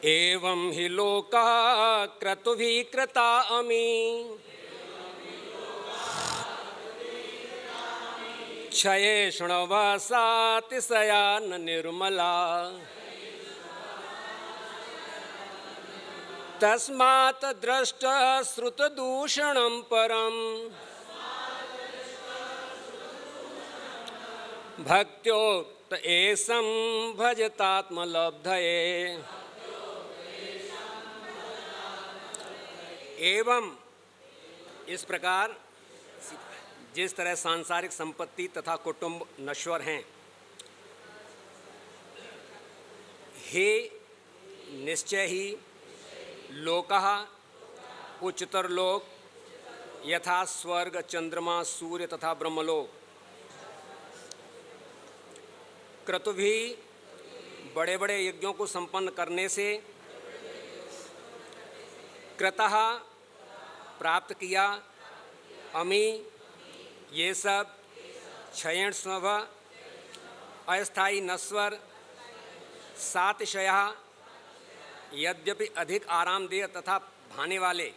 एवं हि लोकः क्रतुभिः कृता अमी क्षयेषुणवसातिशया न निर्मला तस्मात् दृष्टश्रुतदूषणं परम् भक्त्योक्त एषं भजतात्मलब्धये। एवं इस प्रकार जिस तरह सांसारिक संपत्ति तथा कुटुंब नश्वर हैं, हे निश्चय ही लोकः उच्चतर लोक यथा स्वर्ग चंद्रमा सूर्य तथा ब्रह्मलोक क्रतुभी बड़े बड़े यज्ञों को संपन्न करने से क्रतः प्राप्त किया, अमी ये सब क्षयण स्व अस्थायी नश्वर सातिशया यद्यपि अधिक आरामदेह तथा भाने वाले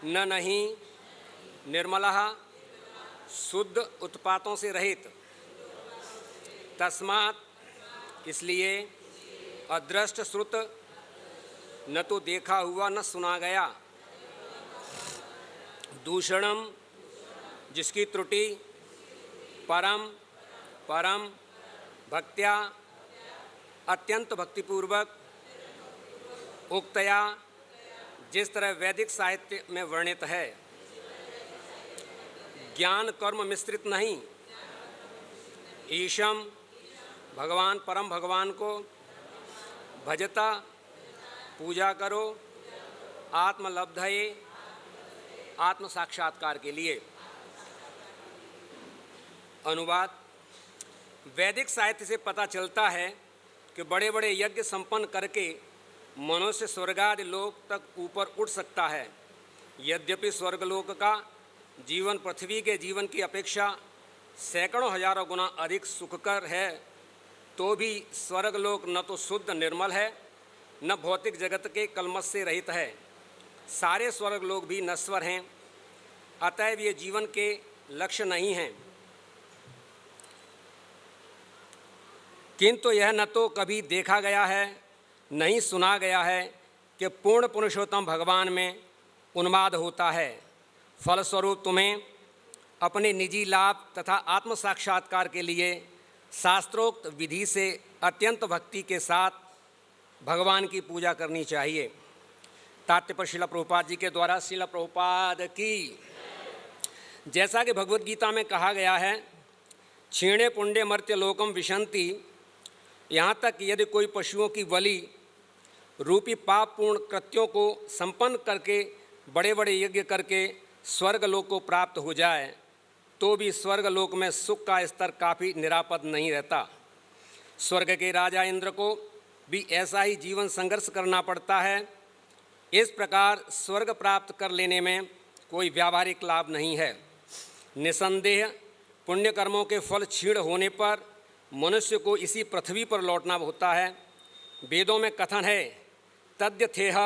न नहीं निर्मलः शुद्ध उत्पातों से रहित तस्मात् इसलिए अदृष्ट श्रुत न तो देखा हुआ न सुना गया दूषणम जिसकी त्रुटि परम परम भक्त्या अत्यंत भक्तिपूर्वक उक्तया जिस तरह वैदिक साहित्य में वर्णित है ज्ञान कर्म मिश्रित नहीं ईशम भगवान परम भगवान को भजता पूजा करो आत्मलब्धये आत्म साक्षात्कार के लिए। अनुवाद। वैदिक साहित्य से पता चलता है कि बड़े बड़े यज्ञ संपन्न करके मनुष्य स्वर्गादि लोक तक ऊपर उठ सकता है। यद्यपि स्वर्गलोक का जीवन पृथ्वी के जीवन की अपेक्षा सैकड़ों हजारों गुना अधिक सुखकर है, तो भी स्वर्गलोक न तो शुद्ध निर्मल है न भौतिक जगत के कलमश से रहित है। सारे स्वर्गलोक भी नश्वर हैं, अतएव ये जीवन के लक्ष्य नहीं हैं। किंतु यह न तो कभी देखा गया है नहीं सुना गया है कि पूर्ण पुरुषोत्तम भगवान में उन्माद होता है। फलस्वरूप तुम्हें अपने निजी लाभ तथा आत्म साक्षात्कार के लिए शास्त्रोक्त विधि से अत्यंत भक्ति के साथ भगवान की पूजा करनी चाहिए। तात्पर्य श्रील प्रभुपाद जी के द्वारा। श्रील प्रभुपाद की। जैसा कि भगवद गीता में कहा गया है, क्षीणे पुण्य मर्त्य लोकम विशंति, यहाँ तक यदि कोई पशुओं की बलि रूपी पापपूर्ण कृत्यों को संपन्न करके बड़े बड़े यज्ञ करके स्वर्गलोक को प्राप्त हो जाए, तो भी स्वर्गलोक में सुख का स्तर काफ़ी निरापद नहीं रहता। स्वर्ग के राजा इंद्र को भी ऐसा ही जीवन संघर्ष करना पड़ता है। इस प्रकार स्वर्ग प्राप्त कर लेने में कोई व्यावहारिक लाभ नहीं है। निसंदेह पुण्य कर्मों के फल क्षीण होने पर मनुष्य को इसी पृथ्वी पर लौटना होता है। वेदों में कथन है, तद्यथेह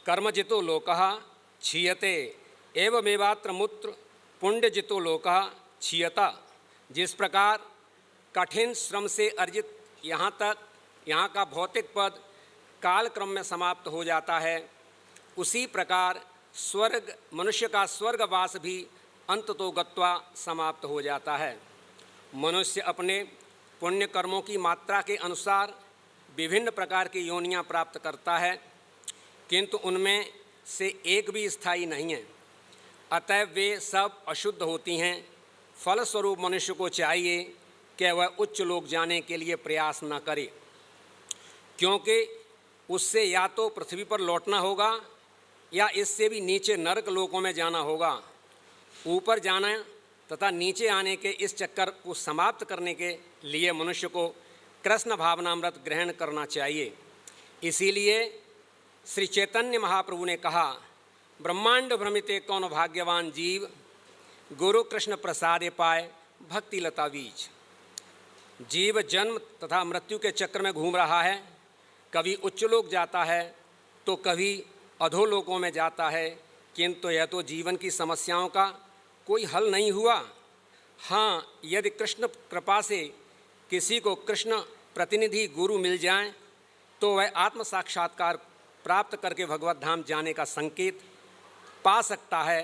कर्मजितो लोकः क्षीयते एवमेवात्र मूत्र पुण्यजितो लोकः क्षीयता। जिस प्रकार कठिन श्रम से अर्जित यहाँ का भौतिक पद काल क्रम में समाप्त हो जाता है, उसी प्रकार स्वर्ग मनुष्य का स्वर्गवास भी अंततो गत्वा समाप्त हो जाता है। मनुष्य अपने पुण्य कर्मों की मात्रा के अनुसार विभिन्न प्रकार की योनियां प्राप्त करता है, किंतु उनमें से एक भी स्थायी नहीं है। अतएव वे सब अशुद्ध होती हैं। फलस्वरूप मनुष्य को चाहिए कि वह उच्च लोक जाने के लिए प्रयास न करे, क्योंकि उससे या तो पृथ्वी पर लौटना होगा या इससे भी नीचे नरक लोकों में जाना होगा। ऊपर जाना तथा नीचे आने के इस चक्कर को समाप्त करने के लिए मनुष्य को कृष्ण भावनामृत ग्रहण करना चाहिए। इसीलिए श्री चैतन्य महाप्रभु ने कहा, ब्रह्मांड भ्रमिते कौन भाग्यवान जीव, गुरु कृष्ण प्रसादे पाए भक्ति लता बीज। जीव जन्म तथा मृत्यु के चक्र में घूम रहा है, कभी उच्च लोक जाता है तो कभी अधोलोकों में जाता है, किंतु यह तो जीवन की समस्याओं का कोई हल नहीं हुआ। हाँ, यदि कृष्ण कृपा से किसी को कृष्ण प्रतिनिधि गुरु मिल जाए तो वह आत्म साक्षात्कार प्राप्त करके भगवत धाम जाने का संकेत पा सकता है।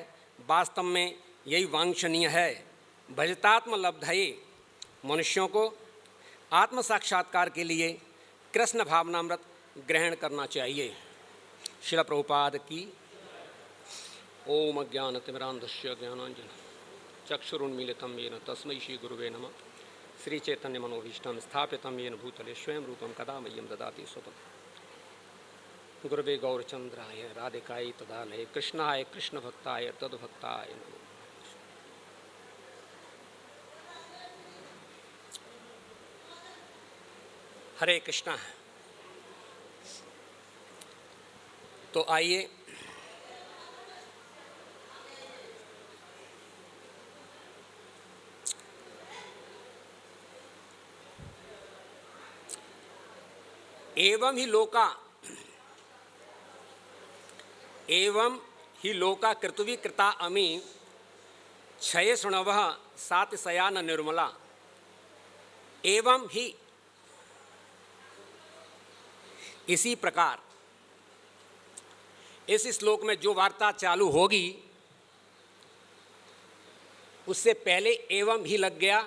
वास्तव में यही वांछनीय है। भजतात्म लब्धये, मनुष्यों को आत्म साक्षात्कार के लिए कृष्ण भावनामृत ग्रहण करना चाहिए। श्रील प्रभुपाद की। ओम अज्ञानतिमिरान्धस्य ज्ञानाञ्जन चक्षुरुन्मीलितं येन तस्मै श्री गुरुवे नमः। श्री चैतन्य मनोभीष्टं स्थापितं येन भूतले स्वयं रूपं कदा मह्यं ददाति स्वपदं। गुरुवे गौरचंद्राय राधिकायै तदालये कृष्णाय कृष्णभक्ताय तद्भक्ताय नमः। हरे कृष्णा। तो आइए एवं ही लोका कृतवी कृता अमी क्षय सुणव सात सयान निर्मला। एवं ही, इसी प्रकार, इस श्लोक में जो वार्ता चालू होगी उससे पहले एवं ही लग गया।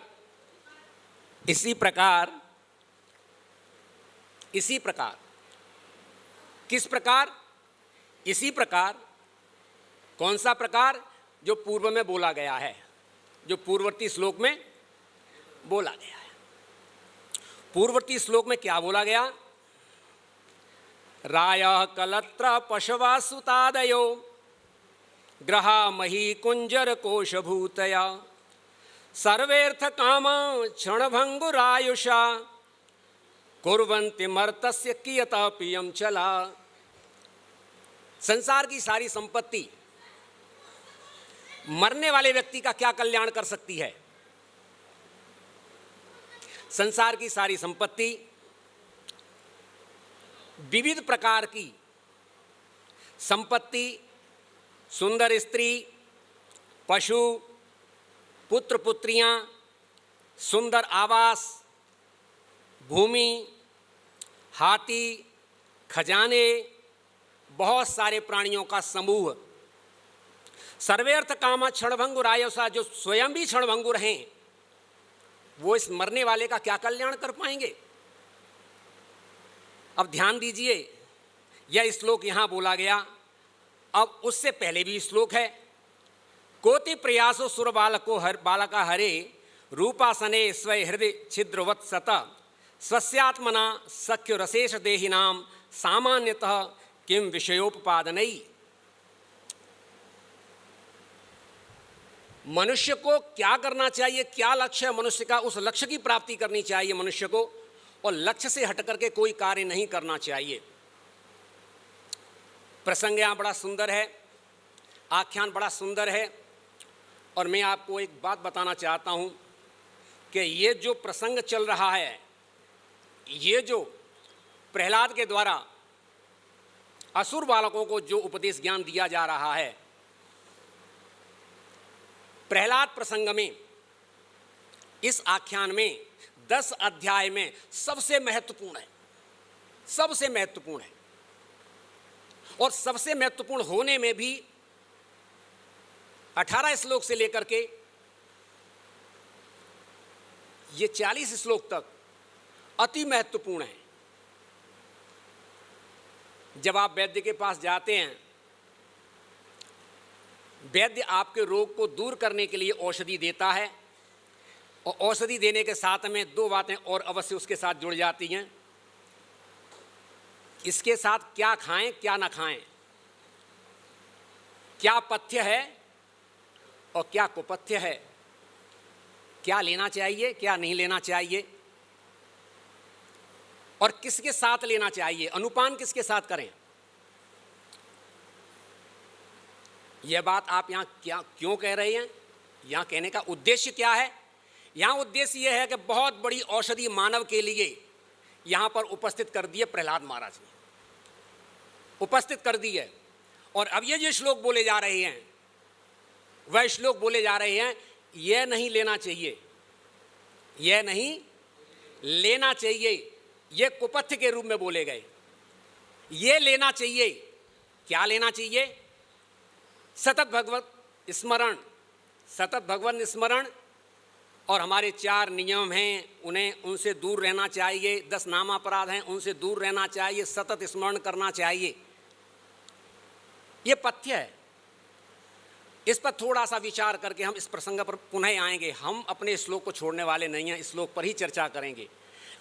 इसी प्रकार किस प्रकार? इसी प्रकार। कौन सा प्रकार? जो पूर्व में बोला गया है, जो पूर्ववर्ती श्लोक में बोला गया है। पूर्ववर्ती श्लोक में क्या बोला गया? रायः कलत्र पशवा सुतादयो ग्रहा मही कुंजर कोशभूतया सर्वेर्थ काम क्षणभंगुरायुषा कुर्वन्ति मर्तस्य कियता पियम चला। संसार की सारी संपत्ति मरने वाले व्यक्ति का क्या कल्याण कर सकती है? संसार की सारी संपत्ति विविध प्रकार की संपत्ति, सुंदर स्त्री, पशु, पुत्र पुत्रियां, सुंदर आवास, भूमि, हाथी, खजाने, बहुत सारे प्राणियों का समूह, सर्वेर्थ कामा क्षणभंगुरायुषा, जो स्वयं भी क्षणभंगुर हैं, वो इस मरने वाले का क्या कल्याण कर पाएंगे? अब ध्यान दीजिए, यह श्लोक यहाँ बोला गया। अब उससे पहले भी श्लोक है। कोटि प्रयासो सुर बालका हरे रूपासने स्वय हृदय छिद्रवत् सत स्वस्यात्मना सख्य रसेश देहिनाम सामान्यतः किम विषयोपपादनई। मनुष्य को क्या करना चाहिए? क्या लक्ष्य है मनुष्य का? उस लक्ष्य की प्राप्ति करनी चाहिए मनुष्य को, और लक्ष्य से हट करके कोई कार्य नहीं करना चाहिए। प्रसंग यहाँ बड़ा सुंदर है, आख्यान बड़ा सुंदर है, और मैं आपको एक बात बताना चाहता हूँ कि ये जो प्रसंग चल रहा है, ये जो प्रहलाद के द्वारा असुर बालकों को जो उपदेश ज्ञान दिया जा रहा है, प्रहलाद प्रसंग में, इस आख्यान में 10 अध्याय में सबसे महत्वपूर्ण है, सबसे महत्वपूर्ण है। और सबसे महत्वपूर्ण होने में भी 18 श्लोक से लेकर के ये 40 श्लोक तक अति महत्वपूर्ण है। जब आप वैद्य के पास जाते हैं, वैद्य आपके रोग को दूर करने के लिए औषधि देता है, और औषधि देने के साथ में 2 बातें और अवश्य उसके साथ जुड़ जाती हैं। इसके साथ क्या खाएं, क्या ना खाएं, क्या पथ्य है और क्या कुपथ्य है, क्या लेना चाहिए, क्या नहीं लेना चाहिए, और किसके साथ लेना चाहिए, अनुपान किसके साथ करें। यह बात आप यहाँ क्यों कह रहे हैं? यहाँ कहने का उद्देश्य क्या है? यहाँ उद्देश्य यह है कि बहुत बड़ी औषधि मानव के लिए यहाँ पर उपस्थित कर दिए प्रहलाद महाराज ने, उपस्थित कर दी है। और अब ये जो श्लोक बोले जा रहे हैं, वह श्लोक बोले जा रहे हैं, यह नहीं लेना चाहिए, यह नहीं लेना चाहिए, ये कुपथ्य के रूप में बोले गए। ये लेना चाहिए, क्या लेना चाहिए? सतत भगवत स्मरण, सतत भगवत स्मरण। और हमारे 4 नियम हैं, उन्हें उनसे दूर रहना चाहिए। 10 नामापराध हैं, उनसे दूर रहना चाहिए, सतत स्मरण करना चाहिए। ये पथ्य है। इस पर थोड़ा सा विचार करके हम इस प्रसंग पर पुनः आएंगे। हम अपने श्लोक को छोड़ने वाले नहीं हैं, इस श्लोक पर ही चर्चा करेंगे।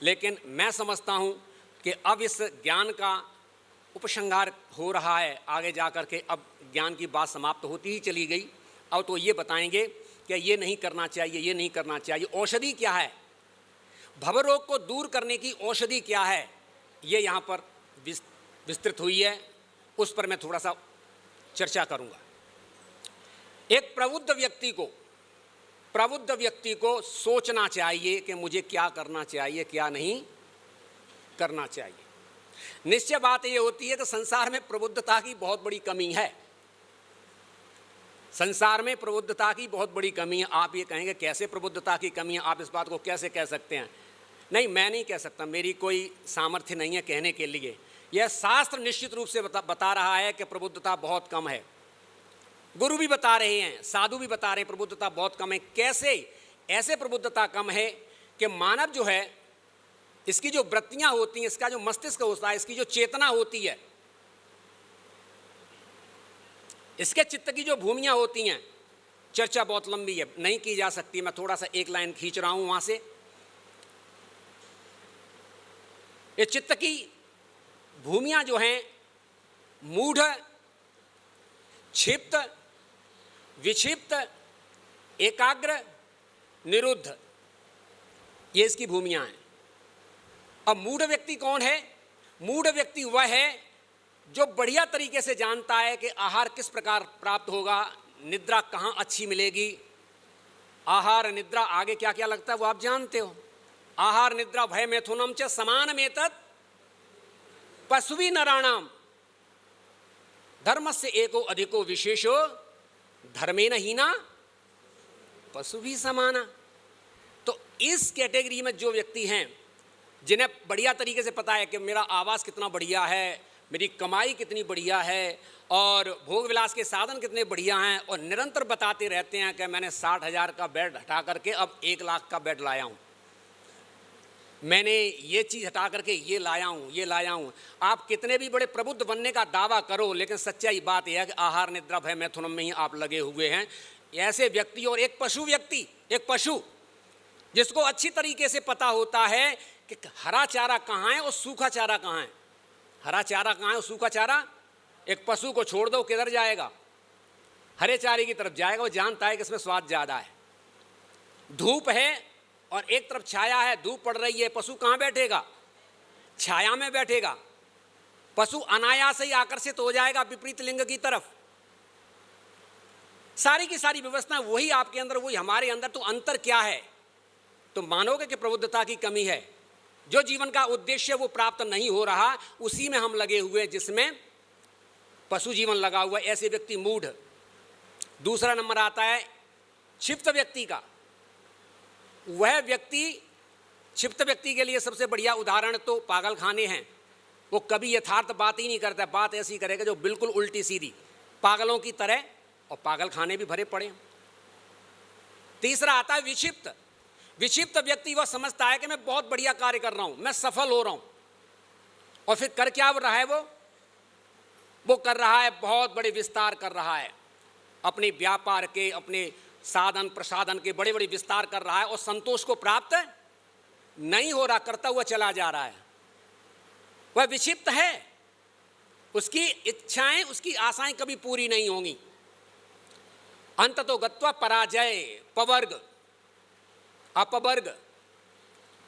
लेकिन मैं समझता हूँ कि अब इस ज्ञान का उपसंहार हो रहा है। आगे जा कर के अब ज्ञान की बात समाप्त होती ही चली गई। अब तो ये बताएंगे कि ये नहीं करना चाहिए, ये नहीं करना चाहिए। औषधि क्या है, भवरोग को दूर करने की औषधि क्या है, ये यहाँ पर विस्तृत हुई है। उस पर मैं थोड़ा सा चर्चा करूँगा। एक प्रबुद्ध व्यक्ति को सोचना चाहिए कि मुझे क्या करना चाहिए, क्या नहीं करना चाहिए। निश्चय बात ये होती है कि संसार में प्रबुद्धता की बहुत बड़ी कमी है। संसार में प्रबुद्धता की बहुत बड़ी कमी है। आप ये कहेंगे कैसे प्रबुद्धता की कमी है, आप इस बात को कैसे कह सकते हैं? नहीं, मैं नहीं कह सकता, मेरी कोई सामर्थ्य नहीं है कहने के लिए। यह शास्त्र निश्चित रूप से बता रहा है कि प्रबुद्धता बहुत कम है। गुरु भी बता रहे हैं, साधु भी बता रहे हैं प्रबुद्धता बहुत कम है। कैसे? ऐसे प्रबुद्धता कम है कि मानव जो है, इसकी जो वृत्तियां होती हैं, इसका जो मस्तिष्क होता है, इसकी जो चेतना होती है, इसके चित्त की जो भूमियां होती हैं, चर्चा बहुत लंबी है, नहीं की जा सकती। मैं थोड़ा सा एक लाइन खींच रहा हूं वहां से। ये चित्त की भूमियां जो हैं, मूढ़, क्षिप्त, विक्षिप्त, एकाग्र, निरुद्ध, ये इसकी भूमियां हैं। अब मूढ़ व्यक्ति कौन है? मूढ़ व्यक्ति वह है जो बढ़िया तरीके से जानता है कि आहार किस प्रकार प्राप्त होगा, निद्रा कहाँ अच्छी मिलेगी। आहार निद्रा आगे क्या क्या लगता है वो आप जानते हो। आहार निद्रा भय मैथुनम च समानमेतत् पशुवी नराणाम धर्मस्य एको अधिको विशेषो धर्मेण हीना पशुभी समाना। तो इस कैटेगरी में जो व्यक्ति हैं, जिन्हें बढ़िया तरीके से पता है कि मेरा आवास कितना बढ़िया है, मेरी कमाई कितनी बढ़िया है, और भोग विलास के साधन कितने बढ़िया हैं, और निरंतर बताते रहते हैं कि मैंने 60,000 का बेड हटा करके अब 1 लाख का बेड लाया हूँ, मैंने ये चीज़ हटा करके ये लाया हूँ, ये लाया हूँ। आप कितने भी बड़े प्रबुद्ध बनने का दावा करो, लेकिन सच्चाई बात यह है कि आहार निद्रा भय मैथुनम में ही आप लगे हुए हैं। ऐसे व्यक्ति, और एक पशु व्यक्ति, एक पशु जिसको अच्छी तरीके से पता होता है कि हरा चारा कहाँ है और सूखा चारा कहाँ है, हरा चारा कहाँ है और सूखा चारा। एक पशु को छोड़ दो, किधर जाएगा? हरे चारे की तरफ जाएगा। वो जानता है कि इसमें स्वाद ज़्यादा है। धूप है और एक तरफ छाया है, धूप पड़ रही है, पशु कहाँ बैठेगा? छाया में बैठेगा। पशु अनायास ही आकर्षित हो जाएगा विपरीत लिंग की तरफ। सारी की सारी व्यवस्था वही आपके अंदर, वही हमारे अंदर। तो अंतर क्या है? तो मानोगे कि प्रबुद्धता की कमी है। जो जीवन का उद्देश्य वो प्राप्त नहीं हो रहा, उसी में हम लगे हुए, जिसमें पशु जीवन लगा हुआ। ऐसे व्यक्ति मूढ़। दूसरा नंबर आता है क्षिप्त व्यक्ति का। वह व्यक्ति, क्षिप्त व्यक्ति के लिए सबसे बढ़िया उदाहरण तो पागल खाने हैं। वो कभी यथार्थ बात ही नहीं करता, बात ऐसी करेगा जो बिल्कुल उल्टी सीधी, पागलों की तरह, और पागल खाने भी भरे पड़े। तीसरा आता है विक्षिप्त। विक्षिप्त व्यक्ति वह समझता है कि मैं बहुत बढ़िया कार्य कर रहा हूं, मैं सफल हो रहा हूं, और फिर कर क्या रहा है? वो कर रहा है बहुत बड़े विस्तार कर रहा है, अपने व्यापार के, अपने साधन प्रसाधन के बड़े बड़े विस्तार कर रहा है, और संतोष को प्राप्त नहीं हो रहा, करता हुआ चला जा रहा है। वह विक्षिप्त है। उसकी इच्छाएं, उसकी आशाएं कभी पूरी नहीं होंगी। अंत तो गत्वा पराजय, पवर्ग, अपवर्ग,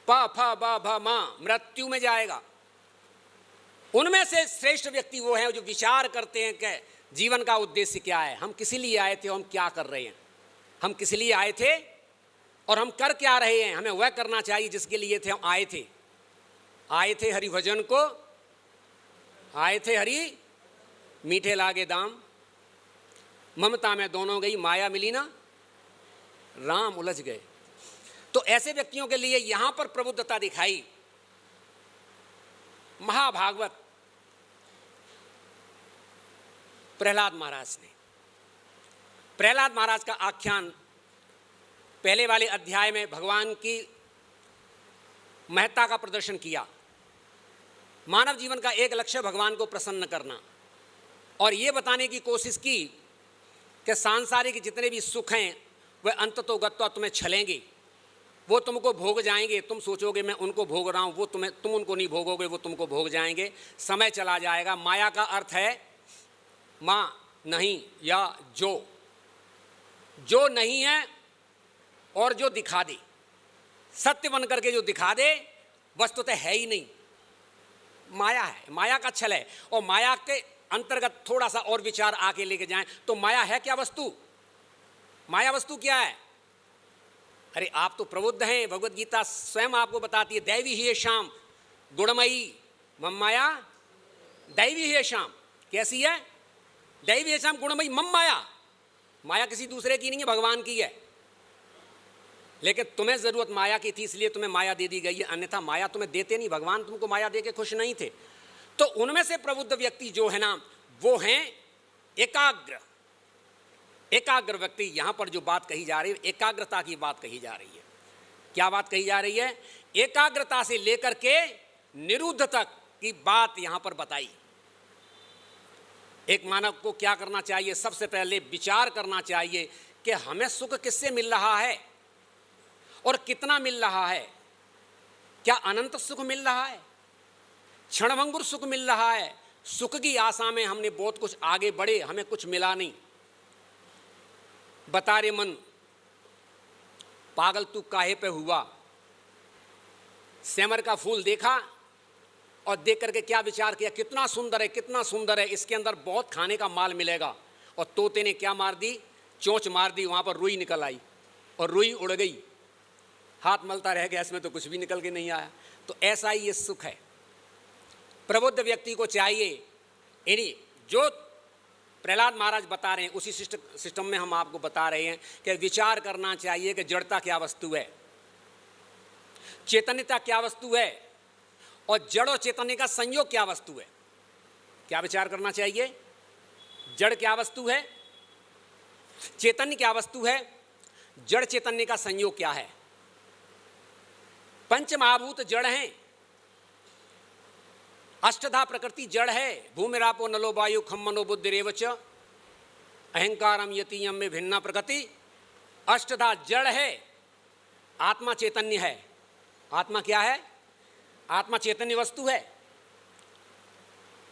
प फ ब भ म, मृत्यु में जाएगा। उनमें से श्रेष्ठ व्यक्ति वो हैं जो विचार करते हैं कि जीवन का उद्देश्य क्या है, हम किस लिए आए थे, हम क्या कर रहे हैं, हम किस लिए आए थे और हम कर क्या रहे हैं, हमें वह करना चाहिए जिसके लिए थे हम आए थे। आए थे हरि भजन को, आए थे हरि मीठे लागे दाम, ममता में दोनों गई माया मिली ना राम, उलझ गए। तो ऐसे व्यक्तियों के लिए यहां पर प्रबुद्धता दिखाई महाभागवत प्रहलाद महाराज ने। प्रहलाद महाराज का आख्यान पहले वाले अध्याय में भगवान की महत्ता का प्रदर्शन किया। मानव जीवन का एक लक्ष्य भगवान को प्रसन्न करना, और ये बताने की कोशिश की कि सांसारिक जितने भी सुख हैं वह अंततोगत्वा तुम्हें छलेंगे, वो तुमको भोग जाएंगे। तुम सोचोगे मैं उनको भोग रहा हूँ, वो तुम उनको नहीं भोगोगे, वो तुमको भोग जाएंगे। समय चला जाएगा। माया का अर्थ है माँ नहीं या जो नहीं है और जो दिखा दे, सत्य बन करके जो दिखा दे वस्तुतः है ही नहीं, माया है, माया का छल है। और माया के अंतर्गत थोड़ा सा और विचार आके लेके जाएं तो माया है क्या वस्तु? माया वस्तु क्या है? अरे आप तो प्रबुद्ध हैं, भगवत गीता स्वयं आपको बताती है दैवी ही है शाम गुणमयी मम माया, दैवी है शाम। कैसी है? दैवी है शाम गुणमयी मम माया। माया किसी दूसरे की नहीं है, भगवान की है। लेकिन तुम्हें जरूरत माया की थी इसलिए तुम्हें माया दे दी गई है, अन्यथा माया तुम्हें देते नहीं, भगवान तुमको माया दे के खुश नहीं थे। तो उनमें से प्रबुद्ध व्यक्ति जो है ना वो हैं एकाग्र व्यक्ति। यहां पर जो बात कही जा रही है एकाग्रता की बात कही जा रही है। क्या बात कही जा रही है? एकाग्रता से लेकर के निरुद्ध तक की बात यहां पर बताई। एक मानव को क्या करना चाहिए? सबसे पहले विचार करना चाहिए कि हमें सुख किससे मिल रहा है और कितना मिल रहा है। क्या अनंत सुख मिल रहा है? क्षणभंगुर सुख मिल रहा है? सुख की आशा में हमने बहुत कुछ आगे बढ़े, हमें कुछ मिला नहीं। बता रे मन पागल तू काहे पे हुआ? सेमर का फूल देखा और देख करके क्या विचार किया? कितना सुंदर है, कितना सुंदर है, इसके अंदर बहुत खाने का माल मिलेगा। और तोते ने क्या मार दी? चोंच मार दी, वहां पर रुई निकल आई और रुई उड़ गई, हाथ मलता रह गया, इसमें तो कुछ भी निकल के नहीं आया। तो ऐसा ही ये सुख है। प्रबुद्ध व्यक्ति को चाहिए यानी जो प्रहलाद महाराज बता रहे हैं उसी सिस्टम में हम आपको बता रहे हैं कि विचार करना चाहिए कि जड़ता क्या वस्तु है, चैतन्यता क्या वस्तु है और जड़ और चैतन्य का संयोग क्या वस्तु है। क्या विचार करना चाहिए? जड़ क्या वस्तु है, चैतन्य क्या वस्तु है, जड़ चैतन्य का संयोग क्या है। पंच महाभूत जड़ हैं, अष्टधा प्रकृति जड़ है, भूमिरापो नलो वायु खम मनो बुद्धिरेवच अहंकारम यतीयम में भिन्ना प्रकृति। अष्टधा जड़ है, आत्मा चैतन्य है। आत्मा क्या है? आत्मा चैतन्य वस्तु है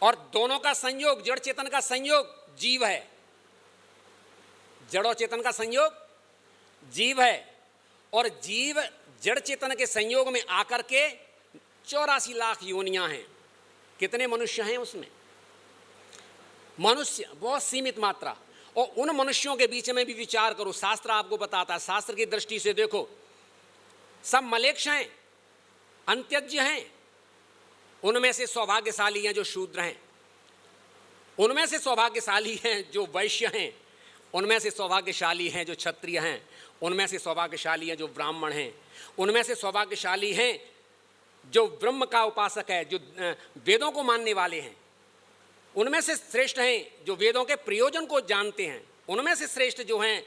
और दोनों का संयोग, जड़ चेतन का संयोग जीव है। जड़ और चेतन का संयोग जीव है और जीव जड़ चेतन के संयोग में आकर के 84 लाख योनियां हैं। कितने मनुष्य हैं उसमें? मनुष्य बहुत सीमित मात्रा। और उन मनुष्यों के बीच में भी विचार करो, शास्त्र आपको बताता है, शास्त्र की दृष्टि से देखो, सब मलेच्छ हैं, अंत्यज्ञ हैं। उनमें से सौभाग्यशाली हैं जो शूद्र हैं, उनमें से सौभाग्यशाली हैं जो वैश्य हैं, उनमें से सौभाग्यशाली हैं जो क्षत्रिय हैं, उनमें से सौभाग्यशाली हैं जो ब्राह्मण हैं, उनमें से सौभाग्यशाली हैं जो ब्रह्म का उपासक है, जो वेदों को मानने वाले हैं। उनमें से श्रेष्ठ हैं जो वेदों के प्रयोजन को जानते हैं। उनमें से श्रेष्ठ जो हैं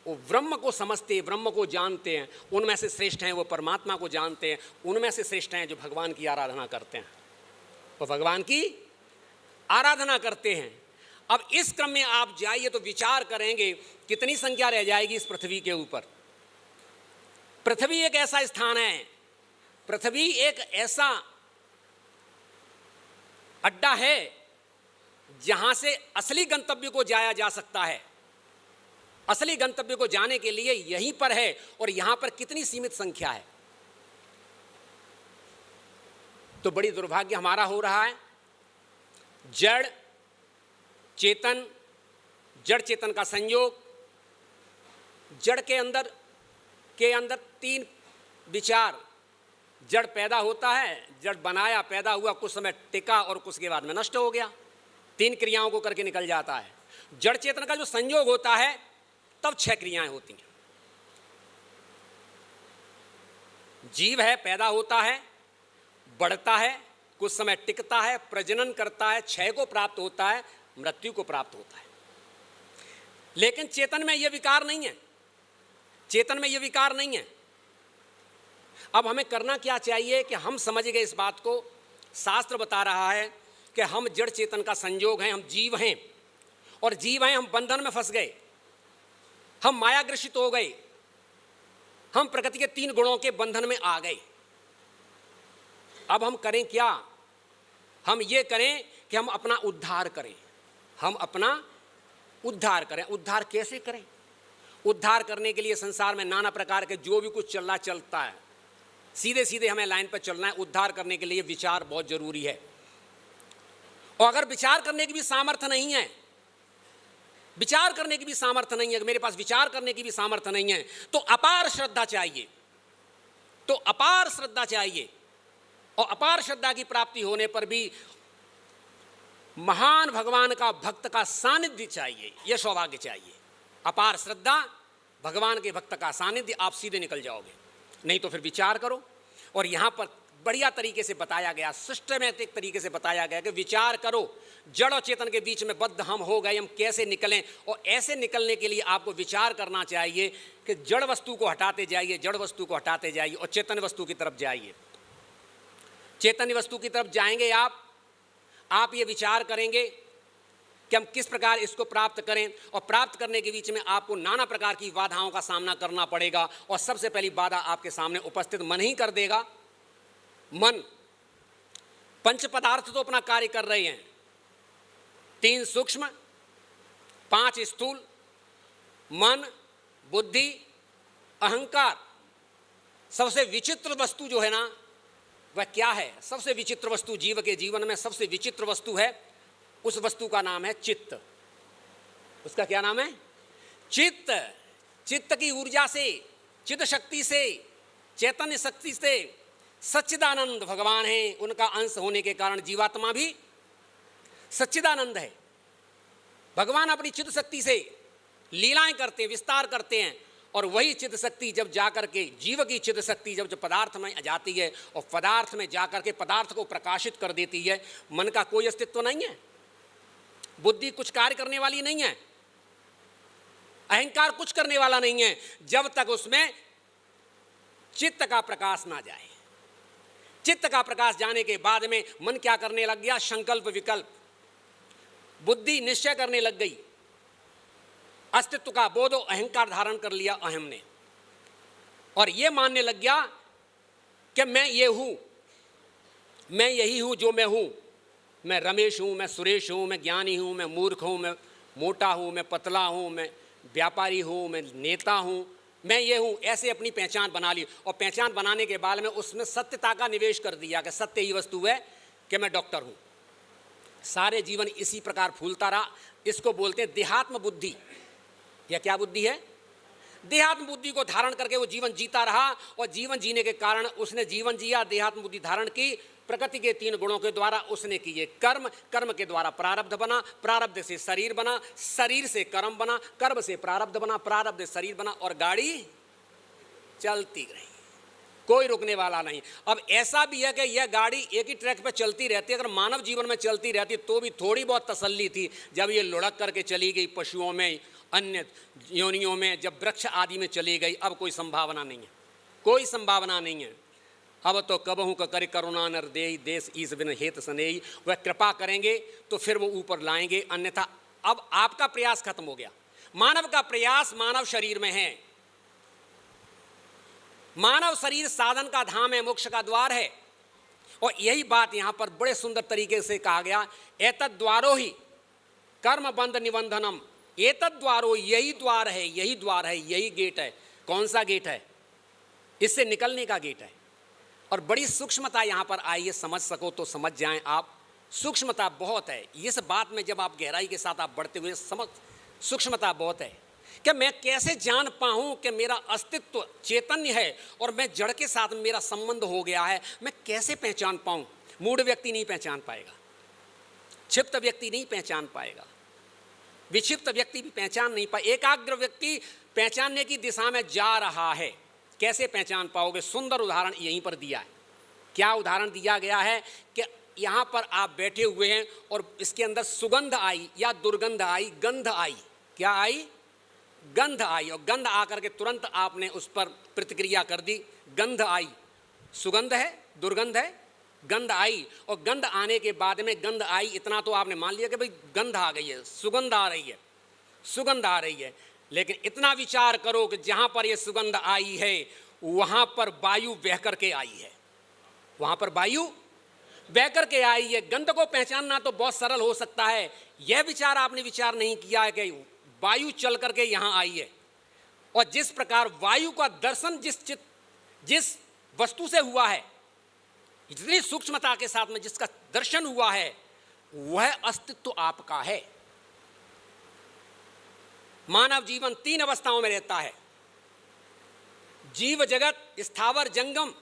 वो ब्रह्म को समझते हैं, ब्रह्म को जानते हैं। उनमें से श्रेष्ठ हैं वो परमात्मा को जानते हैं। उनमें से श्रेष्ठ हैं जो भगवान की आराधना करते हैं, वो भगवान की आराधना करते हैं। अब इस क्रम में आप जाइए तो विचार करेंगे कितनी संख्या रह जाएगी इस पृथ्वी के ऊपर। पृथ्वी एक ऐसा स्थान है, पृथ्वी एक ऐसा अड्डा है जहां से असली गंतव्य को जाया जा सकता है। असली गंतव्य को जाने के लिए यहीं पर है और यहां पर कितनी सीमित संख्या है। तो बड़ी दुर्भाग्य हमारा हो रहा है। जड़ चेतन, जड़ चेतन का संयोग, जड़ के अंदर तीन विचार जड़ पैदा होता है, जड़ बनाया, पैदा हुआ, कुछ समय टिका और कुछ के बाद में नष्ट हो गया, 3 क्रियाओं को करके निकल जाता है। जड़ चेतन का जो संयोग होता है तब 6 क्रियाएं होती हैं। जीव है, पैदा होता है, बढ़ता है, कुछ समय टिकता है, प्रजनन करता है, क्षय को प्राप्त होता है, मृत्यु को प्राप्त होता है। लेकिन चेतन में यह विकार नहीं है, चेतन में यह विकार नहीं है। अब हमें करना क्या चाहिए कि हम समझ गए इस बात को, शास्त्र बता रहा है कि हम जड़ चेतन का संयोग हैं, हम जीव हैं, और जीव हैं, हम बंधन में फंस गए, हम मायाग्रसित हो गए, हम प्रकृति के 3 गुणों के बंधन में आ गए। अब हम करें क्या? हम ये करें कि हम अपना उद्धार करें, हम अपना उद्धार करें। उद्धार कैसे करें? उद्धार करने के लिए संसार में नाना प्रकार के जो भी कुछ चल रहा चलता है, सीधे सीधे हमें लाइन पर चलना है। उद्धार करने के लिए विचार बहुत जरूरी है, और अगर विचार करने की भी सामर्थ्य नहीं है, विचार करने की भी सामर्थ्य नहीं है, मेरे पास विचार करने की भी सामर्थ्य नहीं है, तो अपार श्रद्धा चाहिए, तो अपार श्रद्धा चाहिए। और अपार श्रद्धा की प्राप्ति होने पर भी महान भगवान का भक्त का सानिध्य चाहिए, यह सौभाग्य चाहिए। अपार श्रद्धा, भगवान के भक्त का सानिध्य, आप सीधे निकल जाओगे। नहीं तो फिर विचार करो। और यहां पर बढ़िया तरीके से बताया गया, सिस्टमैटिक तरीके से बताया गया कि विचार करो, जड़ और चेतन के बीच में बद्ध हम हो गए, हम कैसे निकलें। और ऐसे निकलने के लिए आपको विचार करना चाहिए कि जड़ वस्तु को हटाते जाइए, जड़ वस्तु को हटाते जाइए और चेतन वस्तु की तरफ जाइए। चेतन वस्तु की तरफ जाएंगे आप ये विचार करेंगे कि हम किस प्रकार इसको प्राप्त करें, और प्राप्त करने के बीच में आपको नाना प्रकार की बाधाओं का सामना करना पड़ेगा। और सबसे पहली बाधा आपके सामने उपस्थित मन ही कर देगा। मन, पंच पदार्थ तो अपना कार्य कर रहे हैं, 3 सूक्ष्म, 5 स्थूल, मन, बुद्धि, अहंकार। सबसे विचित्र वस्तु जो है ना, वह क्या है? सबसे विचित्र वस्तु जीव के जीवन में सबसे विचित्र वस्तु है, उस वस्तु का नाम है चित्त। उसका क्या नाम है? चित्त। चित्त की ऊर्जा से, चित्त शक्ति से, चैतन्य शक्ति से सच्चिदानंद भगवान है, उनका अंश होने के कारण जीवात्मा भी सच्चिदानंद है। भगवान अपनी चित्त शक्ति से लीलाएं करते हैं, विस्तार करते हैं, और वही चित्त शक्ति जब जाकर के, जीव की चित्त शक्ति जब पदार्थ में जाती है और पदार्थ में जाकर के पदार्थ को प्रकाशित कर देती है, मन का कोई अस्तित्व नहीं है, बुद्धि कुछ कार्य करने वाली नहीं है, अहंकार कुछ करने वाला नहीं है, जब तक उसमें चित्त का प्रकाश ना जाए। चित्त का प्रकाश जाने के बाद में मन क्या करने लग गया? संकल्प विकल्प, बुद्धि निश्चय करने लग गई, अस्तित्व का बोध और अहंकार धारण कर लिया अहम ने, और यह मानने लग गया कि मैं ये हूं, मैं यही हूं जो मैं हूं, मैं रमेश हूं, मैं सुरेश हूं, मैं ज्ञानी हूं, मैं मूर्ख हूं, मैं मोटा हूं, मैं पतला हूं, मैं व्यापारी हूं, मैं नेता हूं, मैं ये हूं। ऐसे अपनी पहचान बना ली, और पहचान बनाने के बाद में उसमें सत्यता का निवेश कर दिया कि सत्य ही वस्तु है, कि मैं डॉक्टर हूं। सारे जीवन इसी प्रकार फूलता रहा। इसको बोलते हैं देहात्म बुद्धि। यह क्या बुद्धि है? देहात्म बुद्धि को धारण करके वो जीवन जीता रहा, और जीवन जीने के कारण उसने जीवन जिया, देहात्म बुद्धि धारण की, प्रकृति के 3 गुणों के द्वारा उसने किए कर्म, कर्म के द्वारा प्रारब्ध बना, प्रारब्ध से शरीर बना, शरीर से कर्म बना, कर्म से प्रारब्ध बना, प्रारब्ध से शरीर बना, और गाड़ी चलती रही, कोई रुकने वाला नहीं। अब ऐसा भी है कि यह गाड़ी एक ही ट्रैक पे चलती रहती है। अगर मानव जीवन में चलती रहती तो भी थोड़ी बहुत तसल्ली थी। जब ये लुढ़क करके चली गई पशुओं में, अन्य योनियों में, जब वृक्ष आदि में चली गई, अब कोई संभावना नहीं है, कोई संभावना नहीं है। अब तो कबहू का करे करुणा नर देई, देश ईस बिन हेत सनेई। वह कृपा करेंगे तो फिर वो ऊपर लाएंगे, अन्यथा अब आपका प्रयास खत्म हो गया। मानव का प्रयास मानव शरीर में है। मानव शरीर साधन का धाम है, मोक्ष का द्वार है। और यही बात यहां पर बड़े सुंदर तरीके से कहा गया, एतद् द्वारो ही कर्म बंध निबंधनम। एतद् द्वारो, यही द्वार है, यही द्वार है, यही गेट है। कौन सा गेट है? इससे निकलने का गेट है। और बड़ी सूक्ष्मता यहां पर आई है, समझ सको तो समझ जाएं आप। सूक्ष्मता बहुत है इस बात में, जब आप गहराई के साथ आप बढ़ते हुए समझ, सूक्ष्मता बहुत है। कि मैं कैसे जान पाऊं कि मेरा अस्तित्व चैतन्य है और मैं जड़ के साथ मेरा संबंध हो गया है, मैं कैसे पहचान पाऊं? मूढ़ व्यक्ति नहीं पहचान पाएगा, क्षिप्त व्यक्ति नहीं पहचान पाएगा, विक्षिप्त व्यक्ति भी पहचान नहीं पाए। एकाग्र व्यक्ति पहचानने की दिशा में जा रहा है। कैसे पहचान पाओगे? सुंदर उदाहरण यहीं पर दिया है। क्या उदाहरण दिया गया है कि यहाँ पर आप बैठे हुए हैं और इसके अंदर सुगंध आई या दुर्गंध आई, गंध आई। क्या आई? गंध आई। और गंध आकर के तुरंत आपने उस पर प्रतिक्रिया कर दी, गंध आई। सुगंध है, दुर्गंध है, गंध आई। और गंध आने के बाद में गंध आई, इतना तो आपने मान लिया कि भाई गंध आ गई है, सुगंध आ रही है, सुगंध आ रही है। लेकिन इतना विचार करो कि जहाँ पर ये सुगंध आई है वहाँ पर वायु बह करके आई है, वहाँ पर वायु बह करके आई है। गंध को पहचानना तो बहुत सरल हो सकता है, यह विचार आपने विचार नहीं किया है कि वायु चल करके यहाँ आई है। और जिस प्रकार वायु का दर्शन जिस वस्तु से हुआ है, जितनी सूक्ष्मता के साथ में जिसका दर्शन हुआ है, वह अस्तित्व आपका है। मानव जीवन 3 अवस्थाओं में रहता है, जीव जगत, स्थावर, जंगम।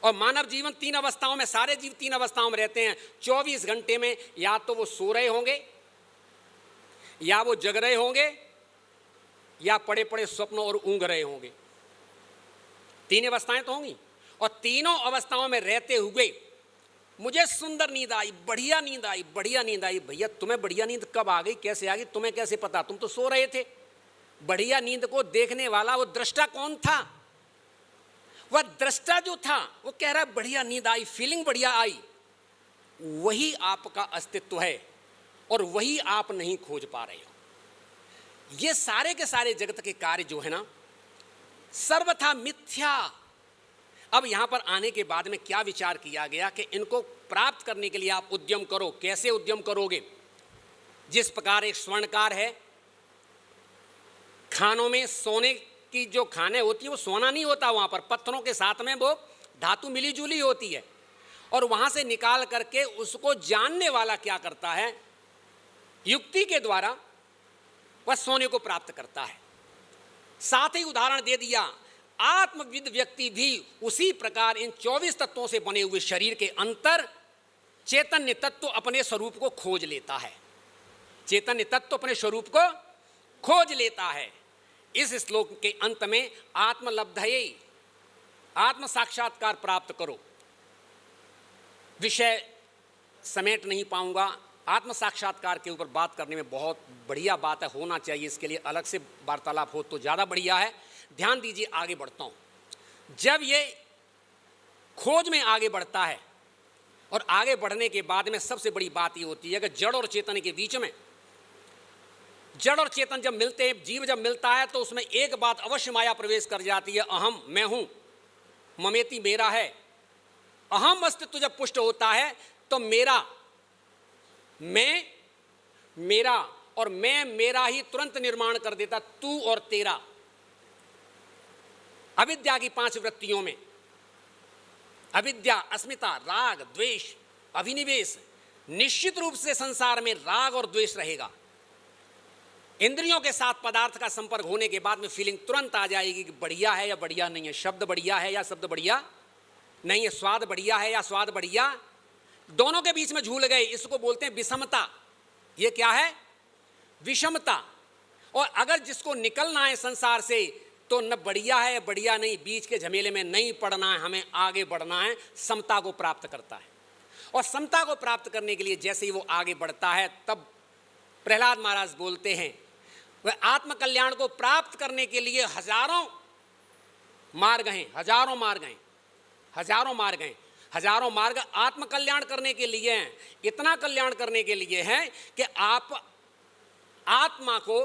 और मानव जीवन 3 अवस्थाओं में, सारे जीव 3 अवस्थाओं में रहते हैं। 24 घंटे में या तो वो सो रहे होंगे, या वो जग रहे होंगे, या पड़े पड़े स्वप्नों और ऊँघ रहे होंगे। 3 अवस्थाएं तो होंगी। और तीनों अवस्थाओं में रहते हुए मुझे सुंदर नींद आई, बढ़िया नींद आई, बढ़िया नींद आई। भैया तुम्हें बढ़िया नींद कब आ गई, कैसे आ गई, तुम्हें कैसे पता? तुम तो सो रहे थे। बढ़िया नींद को देखने वाला वो दृष्टा कौन था? वह दृष्टा जो था वो कह रहा है बढ़िया नींद आई, फीलिंग बढ़िया आई। वही आपका अस्तित्व है और वही आप नहीं खोज पा रहे हो। ये सारे के सारे जगत के कार्य जो है ना, सर्वथा मिथ्या। अब यहां पर आने के बाद में क्या विचार किया गया कि इनको प्राप्त करने के लिए आप उद्यम करो। कैसे उद्यम करोगे? जिस प्रकार एक स्वर्णकार है, खानों में सोने की जो खाने होती है वो सोना नहीं होता, वहां पर पत्थरों के साथ में वो धातु मिली जुली होती है। और वहां से निकाल करके उसको जानने वाला क्या करता है? युक्ति के द्वारा वह सोने को प्राप्त करता है। साथ ही उदाहरण दे दिया, आत्मविद व्यक्ति भी उसी प्रकार इन 24 तत्वों से बने हुए शरीर के अंतर चैतन्य तत्व अपने स्वरूप को खोज लेता है। चैतन्य तत्व अपने स्वरूप को खोज लेता है। इस श्लोक के अंत में आत्मलब्धये, आत्म साक्षात्कार प्राप्त करो। विषय समेट नहीं पाऊंगा, आत्म साक्षात्कार के ऊपर बात करने में बहुत बढ़िया बात है, होना चाहिए। इसके लिए अलग से वार्तालाप हो तो ज़्यादा बढ़िया है। ध्यान दीजिए, आगे बढ़ता हूँ। जब ये खोज में आगे बढ़ता है और आगे बढ़ने के बाद में सबसे बड़ी बात ये होती है कि जड़ और चेतन के बीच में, जड़ और चेतन जब मिलते हैं, जीव जब मिलता है तो उसमें एक बात अवश्य माया प्रवेश कर जाती है, अहम, मैं हूँ, ममेति मेरा है। अहम अस्तित्व जब पुष्ट होता है तो मेरा, मैं, मेरा और मैं मेरा ही तुरंत निर्माण कर देता, तू और तेरा। अविद्या की 5 वृत्तियों में अविद्या, अस्मिता, राग, द्वेष, अभिनिवेश, निश्चित रूप से संसार में राग और द्वेष रहेगा। इंद्रियों के साथ पदार्थ का संपर्क होने के बाद में फीलिंग तुरंत आ जाएगी कि बढ़िया है या बढ़िया नहीं है, शब्द बढ़िया है या शब्द बढ़िया नहीं है, स्वाद बढ़िया है या स्वाद बढ़िया, दोनों के बीच में झूल गए। इसको बोलते हैं विषमता। ये क्या है? विषमता। और अगर जिसको निकलना है संसार से तो न बढ़िया है बढ़िया नहीं, बीच के झमेले में नहीं पड़ना है, हमें आगे बढ़ना है, समता को प्राप्त करता है। और समता को प्राप्त करने के लिए जैसे ही वो आगे बढ़ता है तब प्रहलाद महाराज बोलते हैं वह आत्मकल्याण को प्राप्त करने के लिए हजारों मार्ग हैं, हजारों मार्ग हैं, हजारों मार्ग हैं। हजारों मार्ग आत्मकल्याण करने के लिए हैं। इतना कल्याण करने के लिए हैं कि आप आत्मा को,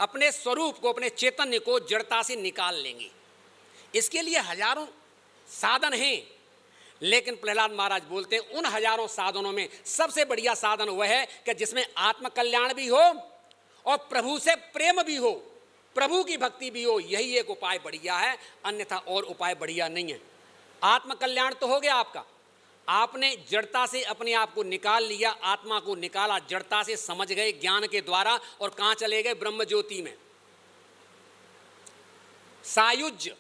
अपने स्वरूप को, अपने चैतन्य को जड़ता से निकाल लेंगे। इसके लिए हजारों साधन हैं। लेकिन प्रहलाद महाराज बोलते हैं उन हजारों साधनों में सबसे बढ़िया साधन वह है कि जिसमें आत्मकल्याण भी हो और प्रभु से प्रेम भी हो, प्रभु की भक्ति भी हो। यही एक उपाय बढ़िया है, अन्यथा और उपाय बढ़िया नहीं है। आत्मकल्याण तो हो गया आपका, आपने जड़ता से अपने आप को निकाल लिया, आत्मा को निकाला, जड़ता से समझ गए ज्ञान के द्वारा और कहाँ चले गए? ब्रह्म ज्योति में। सायुज्य,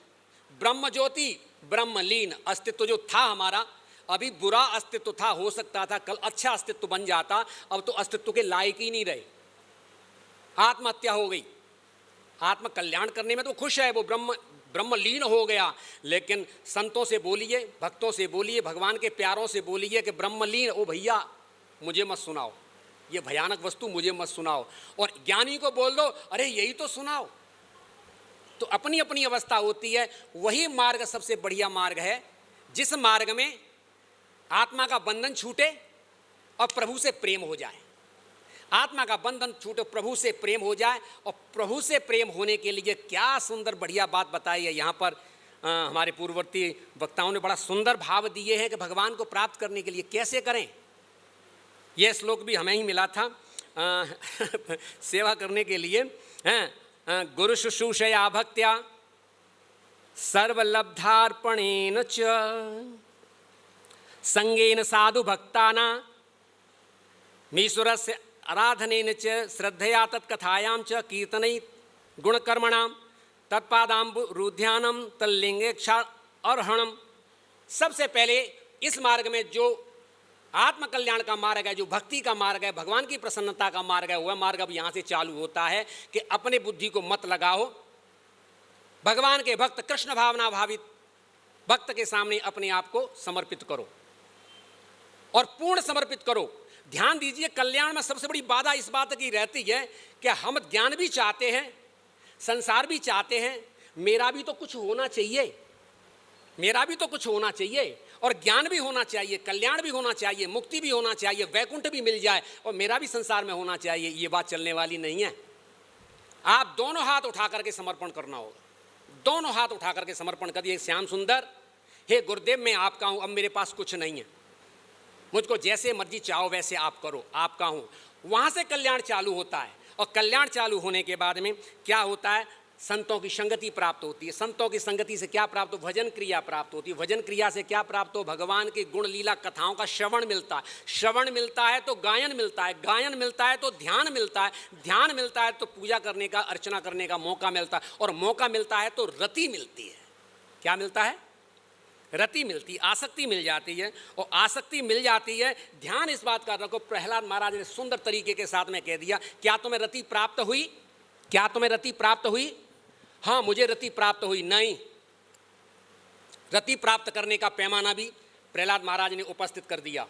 ब्रह्म ज्योति, ब्रह्मलीन अस्तित्व जो था हमारा, अभी बुरा अस्तित्व था, हो सकता था कल अच्छा अस्तित्व बन जाता, अब तो अस्तित्व के लायक ही नहीं रहे। आत्महत्या हो गई। आत्म कल्याण करने में तो खुश है, वो ब्रह्मलीन हो गया, लेकिन संतों से बोलिए, भक्तों से बोलिए, भगवान के प्यारों से बोलिए कि ब्रह्मलीन, ओ भैया मुझे मत सुनाओ, ये भयानक वस्तु मुझे मत सुनाओ। और ज्ञानी को बोल दो, अरे यही तो सुनाओ। तो अपनी अपनी अवस्था होती है। वही मार्ग सबसे बढ़िया मार्ग है, जिस मार्ग में आत्मा का बंधन छूटे और प्रभु से प्रेम हो जाए। आत्मा का बंधन छूटे, प्रभु से प्रेम हो जाए। और प्रभु से प्रेम होने के लिए क्या सुंदर बढ़िया बात बताई है यहाँ पर। हमारे पूर्ववर्ती वक्ताओं ने बड़ा सुंदर भाव दिए हैं कि भगवान को प्राप्त करने के लिए कैसे करें। यह श्लोक भी हमें ही मिला था सेवा करने के लिए। गुरु शुश्रूषया भक्त्या सर्वलब्धार्पणेन च संगेन साधु भक्ताना मीश्वरस्य आराधनेन च श्रद्धया तत्कथायां च कीर्तनै गुणकर्मणां तत्पादाम्बुरुध्यानं तल्लिंगेक्षा अर्हणम्। सबसे पहले इस मार्ग में जो आत्मकल्याण का मार्ग है, जो भक्ति का मार्ग है, भगवान की प्रसन्नता का मार्ग है, वह मार्ग अब यहाँ से चालू होता है कि अपने बुद्धि को मत लगाओ। भगवान के भक्त, कृष्ण भावना भावित भक्त के सामने अपने आप को समर्पित करो और पूर्ण समर्पित करो। ध्यान दीजिए, कल्याण में सबसे बड़ी बाधा इस बात की रहती है कि हम ज्ञान भी चाहते हैं, संसार भी चाहते हैं, मेरा भी तो कुछ होना चाहिए, मेरा भी तो कुछ होना चाहिए, और ज्ञान भी होना चाहिए, कल्याण भी होना चाहिए, मुक्ति भी होना चाहिए, वैकुंठ भी मिल जाए और मेरा भी संसार में होना चाहिए। ये बात चलने वाली नहीं है। आप दोनों हाथ उठा करके समर्पण करना होगा, दोनों हाथ उठा करके समर्पण करिए। श्याम सुंदर, हे गुरुदेव, मैं आपका हूं, अब मेरे पास कुछ नहीं है, मुझको जैसे मर्जी चाहो वैसे आप करो, आपका हूं। वहां से कल्याण चालू होता है। और कल्याण चालू होने के बाद में क्या होता है? संतों की संगति प्राप्त होती है। संतों की संगति से क्या प्राप्त हो? भजन क्रिया प्राप्त होती है। भजन क्रिया से क्या प्राप्त हो? भगवान की गुण लीला कथाओं का श्रवण मिलता है। श्रवण मिलता है तो गायन मिलता है, गायन मिलता है तो ध्यान मिलता है, ध्यान मिलता है तो पूजा करने का, अर्चना करने का मौका मिलता है, और मौका मिलता है तो रति मिलती है। क्या मिलता है? रति मिलती, आसक्ति मिल जाती है। और आसक्ति मिल जाती है, ध्यान इस बात का रखो, प्रहलाद महाराज ने सुंदर तरीके के साथ में कह दिया, क्या तुम्हें रति प्राप्त हुई? क्या तुम्हें रति प्राप्त हुई? हाँ, मुझे रति प्राप्त हुई। नहीं, रति प्राप्त करने का पैमाना भी प्रहलाद महाराज ने उपस्थित कर दिया।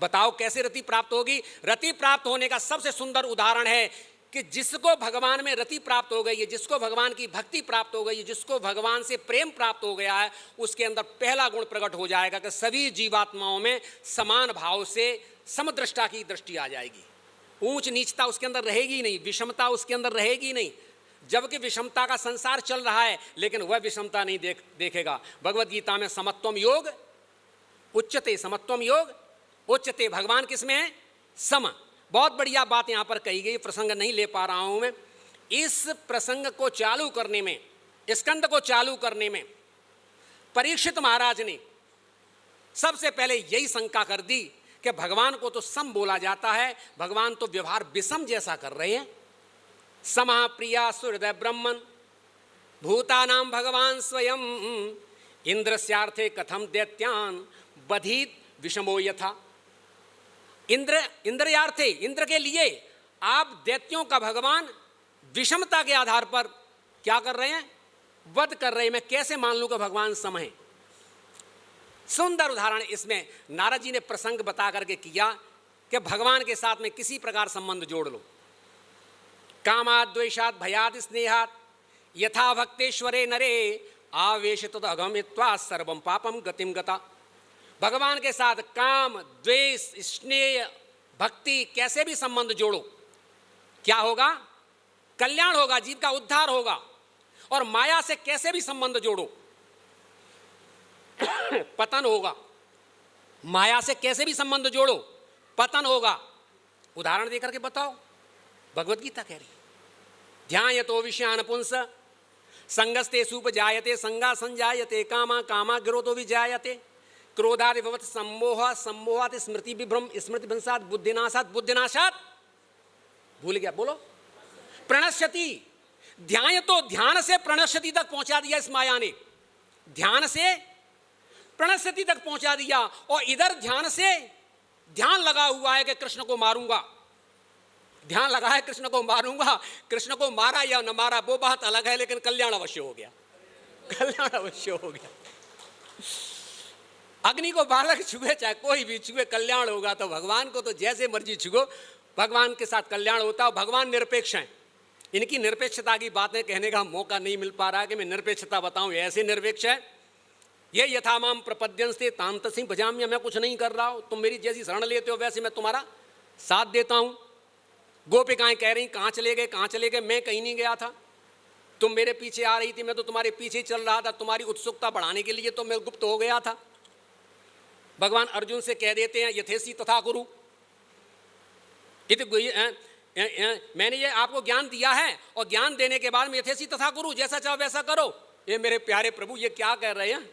बताओ कैसे रति प्राप्त होगी? रति प्राप्त होने का सबसे सुंदर उदाहरण है कि जिसको भगवान में रति प्राप्त हो गई है, जिसको भगवान की भक्ति प्राप्त हो गई है, जिसको भगवान से प्रेम प्राप्त हो गया है, उसके अंदर पहला गुण प्रकट हो जाएगा कि सभी जीवात्माओं में समान भाव से समदृष्टा की दृष्टि आ जाएगी। ऊंच नीचता उसके अंदर रहेगी नहीं, विषमता उसके अंदर रहेगी नहीं। जबकि विषमता का संसार चल रहा है, लेकिन वह विषमता नहीं देखेगा। भगवद गीता में समत्वम योग उच्चते, समत्वम योग उच्चते। भगवान किसमें है? सम। बहुत बढ़िया बात यहाँ पर कही गई, प्रसंग नहीं ले पा रहा हूँ मैं। इस प्रसंग को चालू करने में, स्कंद को चालू करने में परीक्षित महाराज ने सबसे पहले यही शंका कर दी कि भगवान को तो सम बोला जाता है, भगवान तो व्यवहार विषम जैसा कर रहे हैं। समा प्रिया सुहृदय ब्रह्मन भूतानाम भगवान स्वयं इंद्रस्यार्थे कथम दैत्यान बधित विषमो यथा। इंद्रयार्थे, इंद्र के लिए आप दैत्यों का भगवान विषमता के आधार पर क्या कर रहे हैं? वध कर रहे हैं। मैं कैसे मान लूं कि भगवान सम है? सुंदर उदाहरण इसमें नारद जी ने प्रसंग बता करके किया कि भगवान के साथ में किसी प्रकार संबंध जोड़ लो। कामाद द्वेषाद भयाद स्नेहाद यथा भक्तेश्वरे नरे आवेशित अगमित्वा सर्वम पापम गतिम गता। भगवान के साथ काम, द्वेष, स्नेह, भक्ति कैसे भी संबंध जोड़ो, क्या होगा? कल्याण होगा, जीव का उद्धार होगा। और माया से कैसे भी संबंध जोड़ो, पतन होगा। माया से कैसे भी संबंध जोड़ो, पतन होगा। उदाहरण देकर के बताओ, भगवद गीता कह रही है, ध्यायतो विषयान पुंस संगस्ते सुपजायते संगा संजायते कामा कामा गिरोतो विजायते क्रोधादि भवत सम्मोह सम्मोहात स्मृति विभ्रम स्मृति भ्रंशात बुद्धिनाशात बुद्धिनाशात, भूल गया, बोलो, प्रणश्यति ध्यान तो ध्यान से प्रणश्यति तक पहुंचा दिया इस माया ने, ध्यान से प्रणश्यति तक पहुंचा दिया। और इधर ध्यान से ध्यान लगा हुआ है कि कृष्ण को मारूंगा, ध्यान लगा है कृष्ण को मारूंगा। कृष्ण को मारा या न मारा वो बात अलग है, लेकिन कल्याण अवश्य हो गया, कल्याण अवश्य हो गया। अग्नि को बालक छुए चाहे कोई भी छुए, कल्याण होगा। तो भगवान को तो जैसे मर्जी छुओ, भगवान के साथ कल्याण होता है। भगवान निरपेक्ष हैं, इनकी निरपेक्षता की बातें कहने का मौका नहीं मिल पा रहा है कि मैं निरपेक्षता बताऊं। ऐसे निरपेक्ष है, ये यथा माम प्रपद्यन्ते ताम तस्मै भजाम्य, मैं कुछ नहीं कर रहा हूं, तुम मेरी जैसी शरण लेते हो वैसे मैं तुम्हारा साथ देता हूं। गोपिकाएं कह रही कहाँ चले गए, कहाँ चले गए, मैं कहीं नहीं गया था, तुम मेरे पीछे आ रही थी, मैं तो तुम्हारे पीछे चल रहा था, तुम्हारी उत्सुकता बढ़ाने के लिए तो मैं गुप्त हो गया था। भगवान अर्जुन से कह देते हैं यथेसी तथा कुरु, मैंने ये आपको ज्ञान दिया है और ज्ञान देने के बाद में यथेसी तथा कुरु, जैसा चाहो वैसा करो। ये मेरे प्यारे प्रभु ये क्या कह रहे हैं,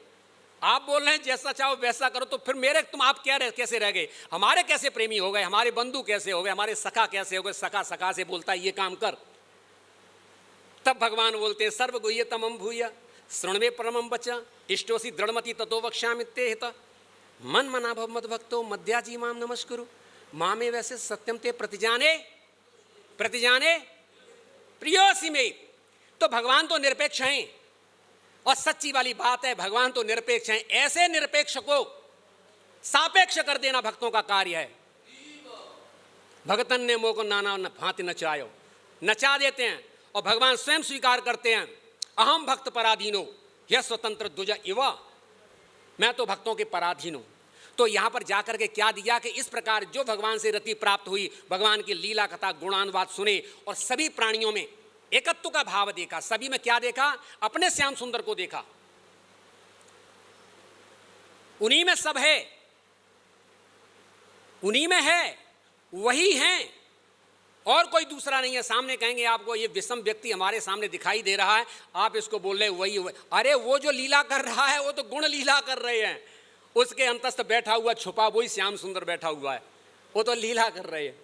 आप बोल रहे हैं जैसा चाहो वैसा करो, तो फिर मेरे तुम आप क्या कैसे रह गए, हमारे कैसे प्रेमी हो गए, हमारे बंधु कैसे हो गए, हमारे सखा कैसे हो गए। सखा सखा से बोलता है ये काम कर। तब भगवान बोलते हैं सर्व गुह्यतमं भूय शृण्वे परमं वच इष्टोसी दृढ़मति ततो वक्ष्यामि हित मन मना भव मद भक्तो मध्याजी माम नमस्कुरु मामे वैसे सत्यम ते प्रतिजाने प्रतिजाने प्रियोसी में। तो भगवान तो निरपेक्ष हैं, और सच्ची वाली बात है भगवान तो निरपेक्ष हैं। ऐसे निरपेक्ष को सापेक्ष कर देना भक्तों का कार्य है। भगतन ने मोह को नाना भांति नचायो, नचा देते हैं और भगवान स्वयं स्वीकार करते हैं अहम भक्त पराधीनो यह स्वतंत्र द्विज इव, मैं तो भक्तों के पराधीन हूं। तो यहां पर जाकर के क्या दिया कि इस प्रकार जो भगवान से रति प्राप्त हुई, भगवान की लीला कथा गुणानुवाद सुने और सभी प्राणियों में एकत्व का भाव देखा। सभी में क्या देखा, अपने श्याम सुंदर को देखा, उन्हीं में सब है, उन्हीं में है, वही हैं और कोई दूसरा नहीं है। सामने कहेंगे आपको ये विषम व्यक्ति हमारे सामने दिखाई दे रहा है, आप इसको बोल रहे वही, अरे वो जो लीला कर रहा है वो तो गुण लीला कर रहे हैं, उसके अंतस्थ बैठा हुआ छुपा वही श्याम सुंदर बैठा हुआ है, वो तो लीला कर रहे हैं।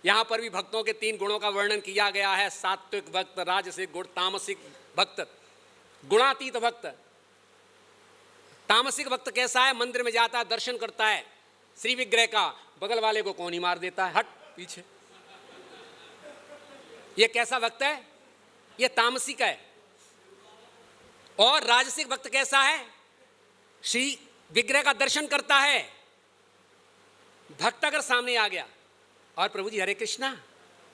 यहाँ पर भी भक्तों के 3 गुणों का वर्णन किया गया है, सात्विक भक्त, राजसिक गुण, तामसिक भक्त, गुणातीत भक्त। तामसिक भक्त कैसा है, मंदिर में जाता है, दर्शन करता है श्री विग्रह का, बगल वाले को कौन ही मार देता है, हट पीछे। ये कैसा भक्त है, ये तामसिक है। और राजसिक भक्त कैसा है, श्री विग्रह का दर्शन करता है, भक्त अगर सामने आ गया और प्रभु जी हरे कृष्णा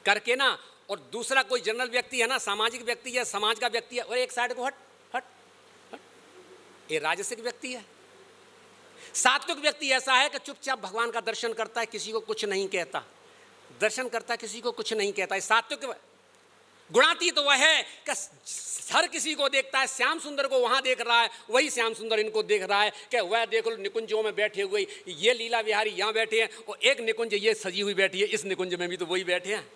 करके ना, और दूसरा कोई जनरल व्यक्ति है ना, सामाजिक व्यक्ति है, समाज का व्यक्ति है, और एक साइड को हट हट हट, ये राजसिक व्यक्ति है। सात्विक व्यक्ति ऐसा है कि चुपचाप भगवान का दर्शन करता है, किसी को कुछ नहीं कहता, दर्शन करता है, किसी को कुछ नहीं कहता है, सात्विक। गुणातीत तो वह है कि हर किसी को देखता है, श्याम सुंदर को वहां देख रहा है, वही श्याम सुंदर इनको देख रहा है कि वह देखो निकुंजों में बैठे हुए, ये लीला विहारी यहाँ बैठे हैं, और एक निकुंज ये सजी हुई बैठी है, इस निकुंज में भी तो वही बैठे हैं,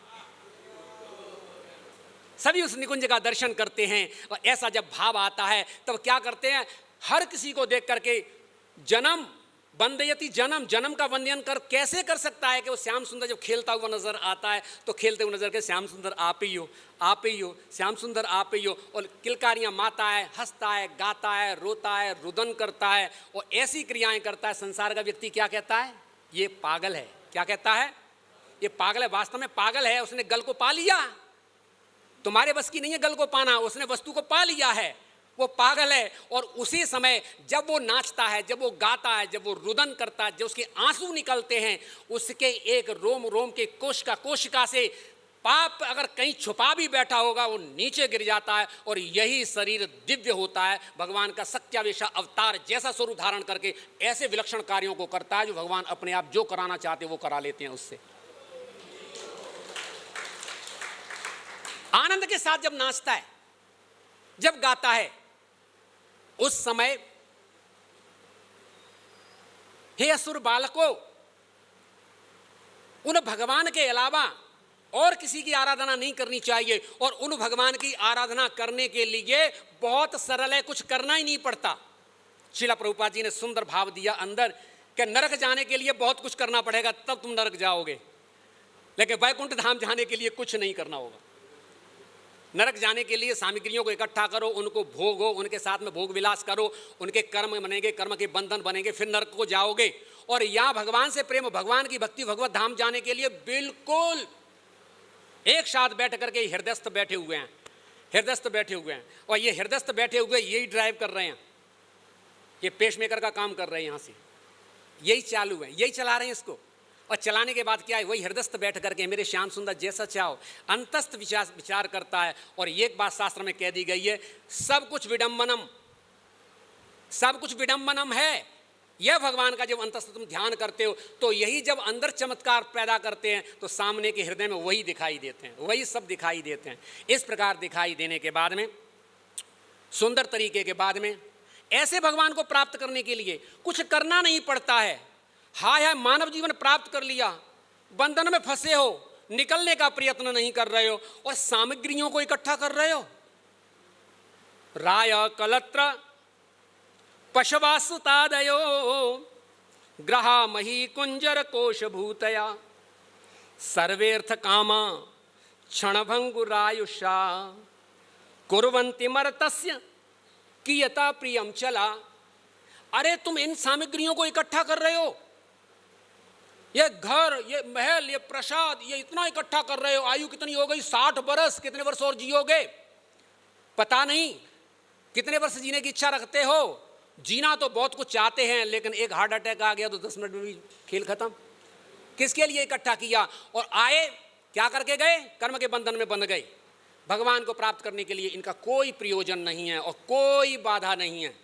सभी उस निकुंज का दर्शन करते हैं। और ऐसा जब भाव आता है तब क्या करते हैं, हर किसी को देख करके जन्म वंदयति जन्म, जन्म का वंदन कर कैसे कर सकता है कि वो श्याम सुंदर जब खेलता हुआ नजर आता है तो खेलते हुए नजर के श्याम सुंदर आप ही हो, आप ही हो, श्याम सुंदर आप ही हो। और किलकारियां मारता है, हंसता है, गाता है, रोता है, रुदन करता है और ऐसी क्रियाएं करता है। संसार का व्यक्ति क्या कहता है, ये पागल है। क्या कहता है, ये पागल है। वास्तव में पागल है, उसने गल को पा लिया, तुम्हारे बस की नहीं है गल को पाना, उसने वस्तु को पा लिया है, वो पागल है। और उसी समय जब वो नाचता है, जब वो गाता है, जब वो रुदन करता है, जब उसके आंसू निकलते हैं, उसके एक रोम रोम के कोशिका से पाप अगर कहीं छुपा भी बैठा होगा वो नीचे गिर जाता है। और यही शरीर दिव्य होता है, भगवान का सत्यावेशा अवतार जैसा स्वरूप धारण करके ऐसे विलक्षण कार्यों को करता है जो भगवान अपने आप जो कराना चाहते वो करा लेते हैं उससे। आनंद के साथ जब नाचता है, जब गाता है, उस समय हे असुर बालकों, उन भगवान के अलावा और किसी की आराधना नहीं करनी चाहिए। और उन भगवान की आराधना करने के लिए बहुत सरल है, कुछ करना ही नहीं पड़ता। श्रील प्रभुपाद जी ने सुंदर भाव दिया अंदर कि नरक जाने के लिए बहुत कुछ करना पड़ेगा तब तुम नरक जाओगे, लेकिन वैकुंठ धाम जाने के लिए कुछ नहीं करना होगा। नरक जाने के लिए सामग्रियों को इकट्ठा करो, उनको भोगो, उनके साथ में भोग विलास करो, उनके कर्म बनेंगे, कर्म के बंधन बनेंगे, फिर नरक को जाओगे। और यहाँ भगवान से प्रेम, भगवान की भक्ति, भगवत धाम जाने के लिए बिल्कुल एक साथ बैठ करके हृदयस्थ बैठे हुए हैं, हृदयस्थ बैठे हुए हैं। और ये हृदयस्थ बैठे हुए यही ड्राइव कर रहे हैं, ये पेसमेकर का काम कर रहे हैं, यहाँ से यही चालू है, यही चला रहे हैं इसको। और चलाने के बाद क्या है, वही हृदयस्थ बैठ करके मेरे श्याम सुंदर जैसा चाहो अंतस्थ विचार करता है। और एक बात शास्त्र में कह दी गई है, सब कुछ विडंबनम, सब कुछ विडंबनम है। यह भगवान का जब अंतस्थ तुम ध्यान करते हो तो यही जब अंदर चमत्कार पैदा करते हैं तो सामने के हृदय में वही दिखाई देते हैं, वही सब दिखाई देते हैं। इस प्रकार दिखाई देने के बाद में, सुंदर तरीके के बाद में, ऐसे भगवान को प्राप्त करने के लिए कुछ करना नहीं पड़ता है। हाय हाय मानव जीवन प्राप्त कर लिया, बंधन में फंसे हो, निकलने का प्रयत्न नहीं कर रहे हो और सामग्रियों को इकट्ठा कर रहे हो। राय कलत्र पशवासुतादयो ग्रहा मही कुंजर कोश भूतया सर्वेर्थ कामा क्षणभंगुरायुषा कुर्वन्ति मर्तस्य कियता प्रियम चला। अरे तुम इन सामग्रियों को इकट्ठा कर रहे हो, ये घर, ये महल, ये प्रसाद, ये इतना इकट्ठा कर रहे हो। आयु कितनी हो गई, 60 बरस, कितने वर्ष और जियोगे पता नहीं, कितने वर्ष जीने की इच्छा रखते हो। जीना तो बहुत कुछ चाहते हैं, लेकिन एक हार्ट अटैक आ गया तो 10 मिनट में भी खेल खत्म। किसके लिए इकट्ठा किया और आए क्या करके गए, कर्म के बंधन में बंध गए। भगवान को प्राप्त करने के लिए इनका कोई प्रयोजन नहीं है और कोई बाधा नहीं है।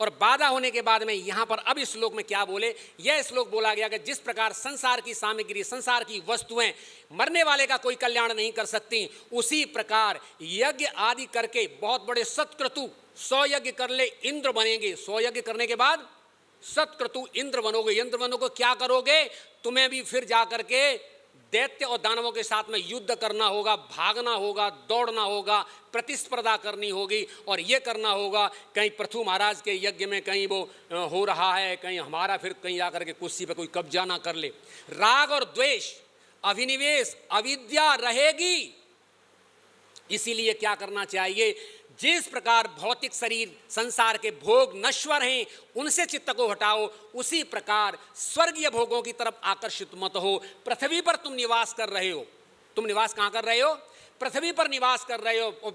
और बाधा होने के बाद में यहाँ पर अब इस श्लोक में क्या बोले, यह श्लोक बोला गया कि जिस प्रकार संसार की सामग्री, संसार की वस्तुएं मरने वाले का कोई कल्याण नहीं कर सकती, उसी प्रकार यज्ञ आदि करके बहुत बड़े सत्क्रतु 100 यज्ञ कर ले इंद्र बनेंगे। 100 यज्ञ करने के बाद सत्क्रतु इंद्र बनोगे। इंद्र बनोगे, क्या करोगे, तुम्हें भी फिर जा करके दैत्य और दानवों के साथ में युद्ध करना होगा, भागना होगा, दौड़ना होगा, प्रतिस्पर्धा करनी होगी। और ये करना होगा, कहीं पृथु महाराज के यज्ञ में कहीं वो हो रहा है, कहीं हमारा फिर कहीं आकर के कुर्सी पे कोई कब्जा ना कर ले। राग और द्वेष, अभिनिवेश, अविद्या रहेगी। इसीलिए क्या करना चाहिए, जिस प्रकार भौतिक शरीर संसार के भोग नश्वर हैं, उनसे चित्त को हटाओ, उसी प्रकार स्वर्गीय भोगों की तरफ आकर्षित मत हो। पृथ्वी पर तुम निवास कर रहे हो, तुम निवास कहाँ कर रहे हो, पृथ्वी पर निवास कर रहे हो। और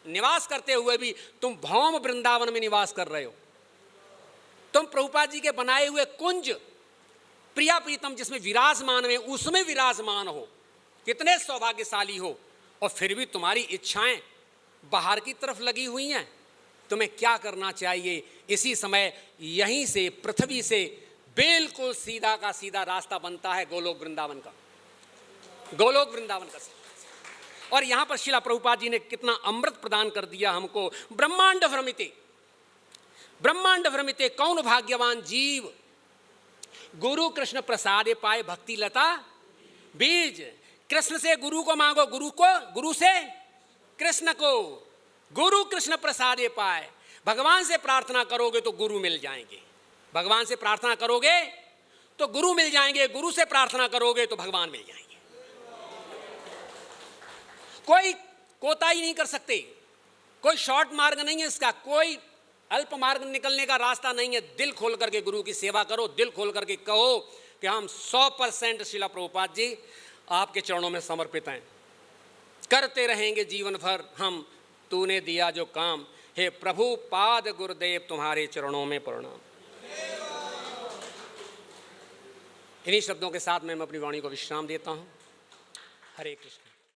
निवास करते हुए भी तुम भौम वृंदावन में निवास कर रहे हो। तुम प्रभुपाद जी के बनाए हुए कुंज प्रिया प्रीतम जिसमें विराजमान है, उसमें विराजमान हो। कितने सौभाग्यशाली हो। और फिर भी तुम्हारी इच्छाएं बाहर की तरफ लगी हुई हैं। तुम्हें क्या करना चाहिए, इसी समय यहीं से पृथ्वी से बिल्कुल सीधा का सीधा रास्ता बनता है गोलोक वृंदावन का, गोलोक वृंदावन का। और यहां पर शिला प्रभुपाद जी ने कितना अमृत प्रदान कर दिया हमको। ब्रह्मांड भ्रमिते, ब्रह्मांड भ्रमिते कौन भाग्यवान जीव, गुरु कृष्ण प्रसादे पाए भक्ति लता बीज। कृष्ण से गुरु को मांगो, गुरु को, गुरु से कृष्ण को, गुरु कृष्ण प्रसादे पाए। भगवान से प्रार्थना करोगे तो गुरु मिल जाएंगे, भगवान से प्रार्थना करोगे तो गुरु मिल जाएंगे, गुरु से प्रार्थना करोगे तो भगवान मिल जाएंगे। कोई कोताही नहीं कर सकते, कोई शॉर्ट मार्ग नहीं है इसका, कोई अल्प मार्ग निकलने का रास्ता नहीं है। दिल खोल करके गुरु की सेवा करो, दिल खोल करके कहो कि हम 100% शिला प्रभुपाद जी आपके चरणों में समर्पित हैं, करते रहेंगे जीवन भर हम, तूने दिया जो काम। हे प्रभु पाद गुरुदेव तुम्हारे चरणों में प्रणाम। इन्हीं शब्दों के साथ मैं अपनी वाणी को विश्राम देता हूँ। हरे कृष्ण।